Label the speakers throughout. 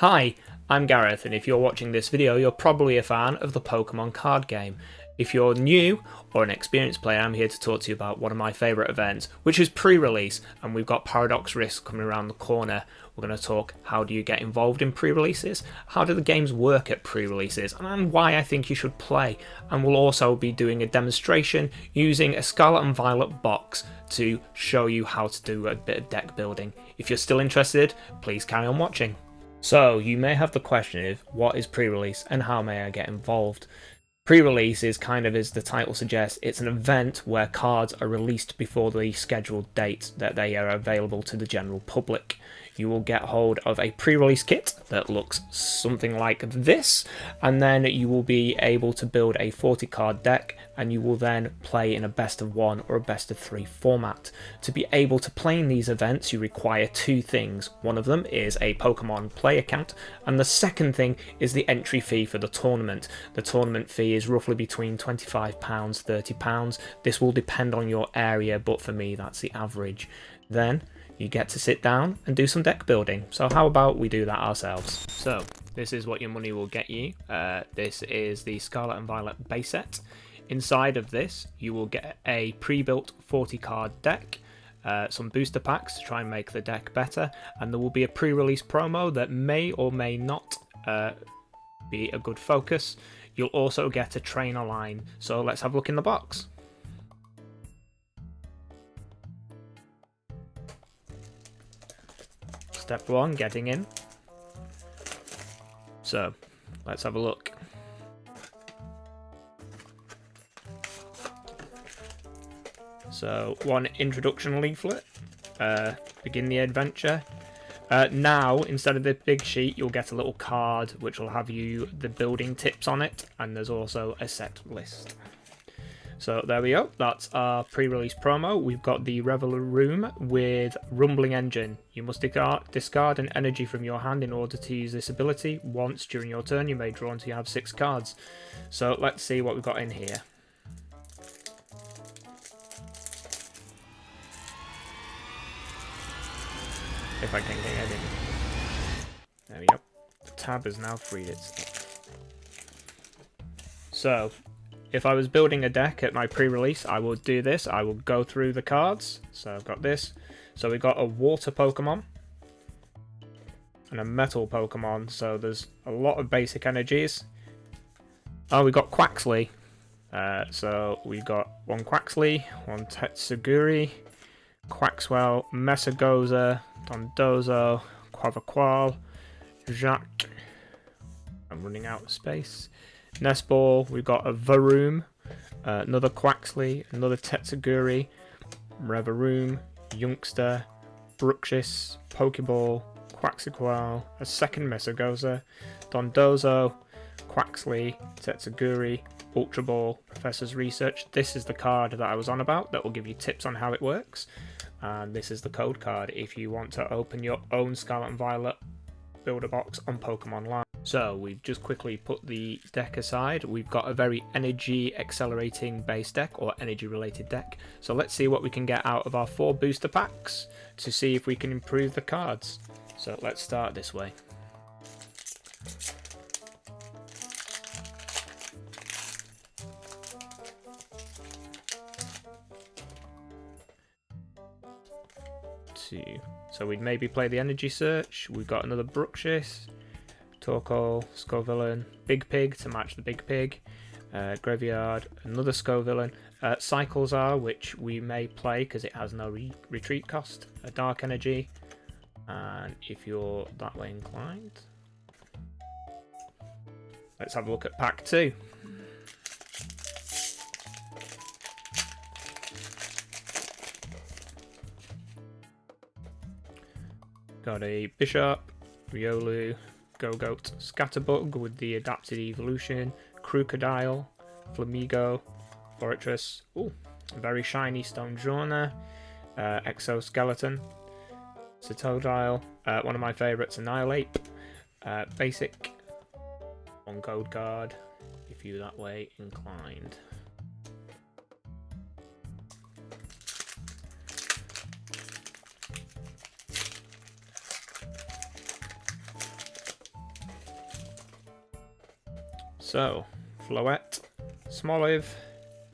Speaker 1: Hi, I'm Gareth, and if you're watching this video, you're probably a fan of the Pokemon card game. If you're new or an experienced player, I'm here to talk to you about one of my favourite events, which is pre-release, and we've got Paradox Rift coming around the corner. We're going to talk how do you get involved in pre-releases, how do the games work at pre-releases, and why I think you should play. And we'll also be doing a demonstration using a Scarlet and Violet box to show you how to do a bit of deck building. If you're still interested, please carry on watching. So you may have the question of what is pre-release and how may I get involved? Pre-release is kind of, as the title suggests, it's an event where cards are released before the scheduled date that they are available to the general public. You will get hold of a pre-release kit that looks something like this, and then you will be able to build a 40 card deck, and you will then play in a best of 1 or a best of 3 format. To be able to play in these events, you require two things. One of them is a Pokemon Play account, and the second thing is the entry fee for the tournament. The tournament fee is roughly between £25, £30. This will depend on your area, but for me that's the average. Then you get to sit down and do some deck building. So how about we do that ourselves? So this is what your money will get you. This is the Scarlet and Violet base set. Inside of this you will get a pre-built 40 card deck, some booster packs to try and make the deck better, and there will be a pre-release promo that may or may not be a good focus. You'll also get a trainer line. So let's have a look in the box. Step 1, getting in. So let's have a look. So one introduction leaflet, begin the adventure. Now, instead of the big sheet, you'll get a little card which will have you the building tips on it, and there's also a set list. So there we go, that's our pre-release promo. We've got the Reveler Room with Rumbling Engine. You must discard an energy from your hand in order to use this ability. Once during your turn you may draw until you have 6 cards. So let's see what we've got in here. If I can get it. There we go. The tab has now freed itself. So if I was building a deck at my pre-release, I would do this. I will go through the cards. So I've got this. So we've got a water Pokemon and a metal Pokemon. So there's a lot of basic energies. Oh, we got Quaxly. So we've got one Quaxly, one Tetsuguri, Quaxwell, Mesagoza, Dondozo, Quavaqual, Jacques. I'm running out of space. Nestball, we've got a Varoom, another Quaxly, another Tetsuguri, Reveroom, Youngster, Bruxish, Pokeball, Quaxaqual, a second Mesagoza, Dondozo, Quaxly, Tetsuguri, Ultra Ball, Professor's Research. This is the card that I was on about that will give you tips on how it works. And this is the code card if you want to open your own Scarlet and Violet builder box on Pokemon Live. So we've just quickly put the deck aside. We've got a very energy accelerating base deck or energy related deck. So let's see what we can get out of our 4 booster packs to see if we can improve the cards. So let's start this way. So we'd maybe play the Energy Search. We've got another Bruxish, Torkoal, Scovillain, Big Pig to match the Big Pig, Graveyard, another Scovillain, Cyclezar, which we may play because it has no retreat cost, a Dark Energy, and if you're that way inclined, let's have a look at pack 2. Got a Bishop, Riolu, Gogoat, Scatterbug with the adapted evolution, Crocodile, Flamigo, Fortress, ooh, very shiny Stonjourner, Exoskeleton, Cetodile, one of my favourites, Annihilate, Basic, one Code Card, if you're that way inclined. So, Floette, Smoliv,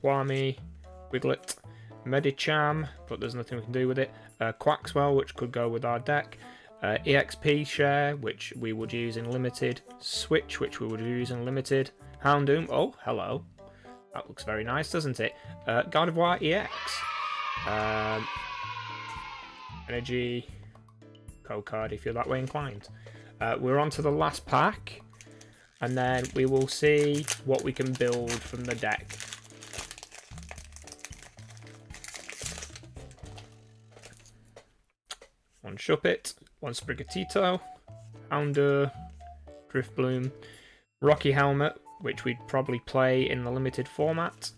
Speaker 1: Wami, Wiglet, Medicham, but there's nothing we can do with it. Quaxwell, which could go with our deck. EXP Share, which we would use in Limited. Switch, which we would use in Limited. Houndoom, oh, hello. That looks very nice, doesn't it? Gardevoir EX. Energy, code card if you're that way inclined. We're on to the last pack, and then we will see what we can build from the deck. One Shuppet, one Sprigatito, Houndour, Driftbloom, Rocky Helmet, which we'd probably play in the limited format,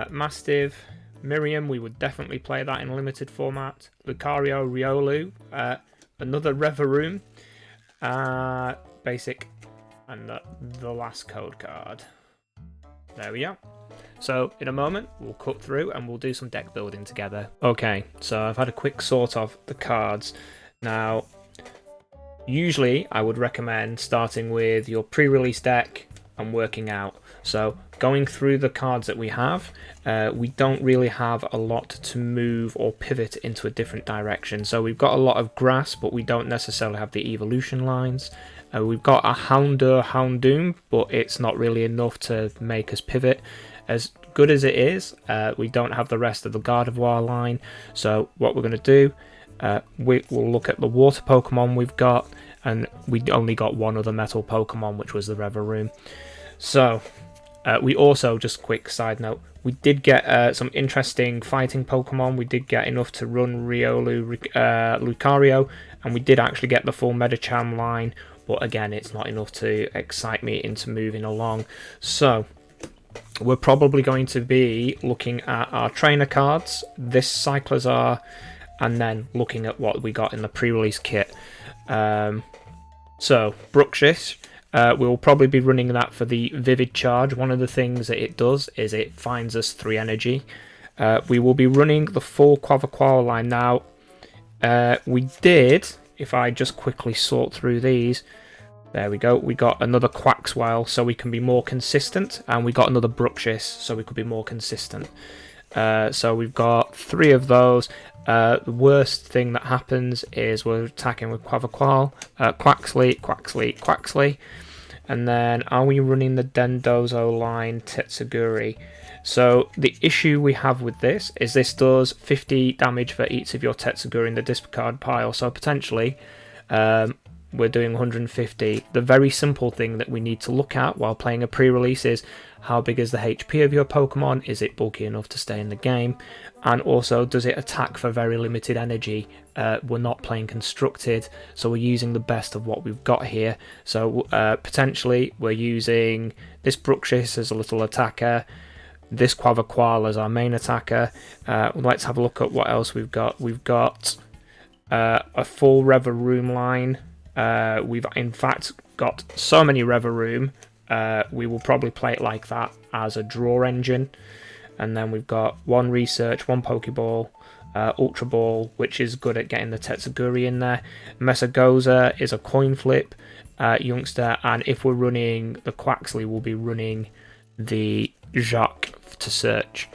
Speaker 1: Mastiff, Miriam, we would definitely play that in limited format, Lucario, Riolu, another Reveroom, basic, and the last code card. There we go. So in a moment we'll cut through and we'll do some deck building together. Okay, so I've had a quick sort of the cards. Now, usually I would recommend starting with your pre-release deck and working out. So going through the cards that we have, we don't really have a lot to move or pivot into a different direction. So we've got a lot of grass, but we don't necessarily have the evolution lines. We've got a Houndour, Houndoom, but it's not really enough to make us pivot. As good as it is, we don't have the rest of the Gardevoir line. So what we're going to do, we'll look at the water Pokemon we've got, and we only got one other metal Pokemon, which was the Reveroom. So we also, just quick side note, we did get some interesting fighting Pokemon. We did get enough to run Riolu, Lucario, and we did actually get the full Medicham line, but again, it's not enough to excite me into moving along. So we're probably going to be looking at our trainer cards, this Cyclizar, and then looking at what we got in the pre-release kit. So Bruxish, we'll probably be running that for the Vivid Charge. One of the things that it does is it finds us 3 energy. We will be running the full Quaverquow line now. We did, if I just quickly sort through these, there we go, we got another Quaxwell so we can be more consistent, and we got another Bruxish so we could be more consistent. So we've got 3 of those. The worst thing that happens is we're attacking with Quaverquow, Quaxly, and then are we running the Dendozo line Tetsuguri? So the issue we have with this is this does 50 damage for each of your Tetsuguri in the discard pile, so potentially we're doing 150. The very simple thing that we need to look at while playing a pre-release is how big is the HP of your Pokemon, is it bulky enough to stay in the game, and also does it attack for very limited energy. We're not playing constructed, so we're using the best of what we've got here. So potentially we're using this Bruxish as a little attacker, this Quaverquow as our main attacker. Let's have a look at what else we've got. We've got a full Reveroom line. We've in fact got so many Reveroom, we will probably play it like that as a draw engine. And then we've got 1 Research, 1 Pokeball, Ultra Ball, which is good at getting the Tetsuguri in there. Mesagoza is a coin flip youngster, and if we're running the Quaxly, we'll be running the Jacques to search.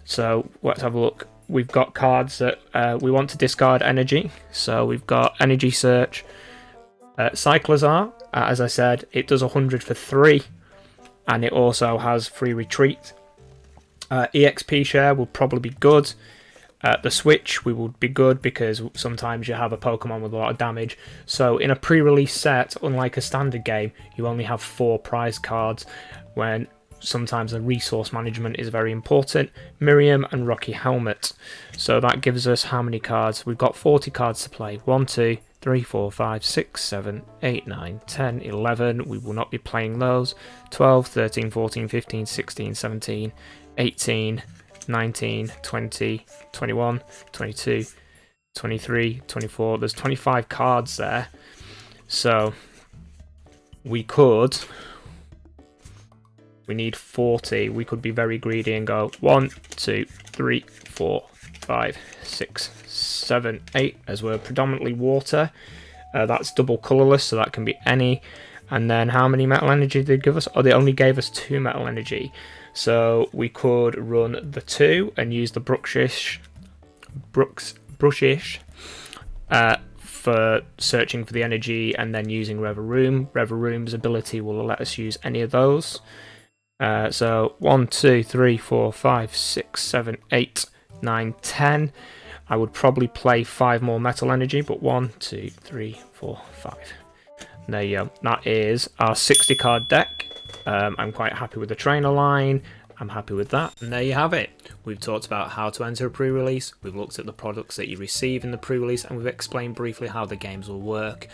Speaker 1: So let's have a look. We've got cards that we want to discard energy, so we've got Energy Search. Cyclizar, as I said, it does 100 for 3, and it also has free retreat. EXP Share will probably be good. The Switch we would be good because sometimes you have a Pokemon with a lot of damage. So in a pre-release set, unlike a standard game, you only have 4 prize cards, when sometimes the resource management is very important. Miriam and Rocky Helmet. So that gives us how many cards? We've got 40 cards to play. 1, 2, 3, 4, 5, 6, 7, 8, 9, 10, 11. We will not be playing those. 12, 13, 14, 15, 16, 17, 18, 19, 20, 21, 22, 23, 24. There's 25 cards there. So we need 40. We could be very greedy and go 1, 2, 3, 4, 5, 6, 7, 8, as we're predominantly water. That's double colourless, so that can be any. And then how many metal energy did they give us? Oh, they only gave us 2 metal energy. So we could run the 2 and use the brushish for searching for the energy, and then using Reveroom. Reveroom's ability will let us use any of those. So 1, 2, 3, 4, 5, 6, 7, 8, 9, 10. I would probably play 5 more metal energy, but 1, 2, 3, 4, 5. And there you go. That is our 60 card deck. I'm quite happy with the trainer line. I'm happy with that. And there you have it. We've talked about how to enter a pre-release, we've looked at the products that you receive in the pre-release, and we've explained briefly how the games will work.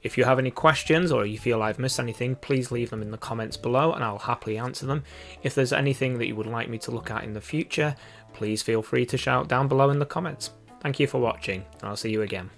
Speaker 1: If you have any questions or you feel I've missed anything, please leave them in the comments below and I'll happily answer them. If there's anything that you would like me to look at in the future, please feel free to shout down below in the comments. Thank you for watching, and I'll see you again.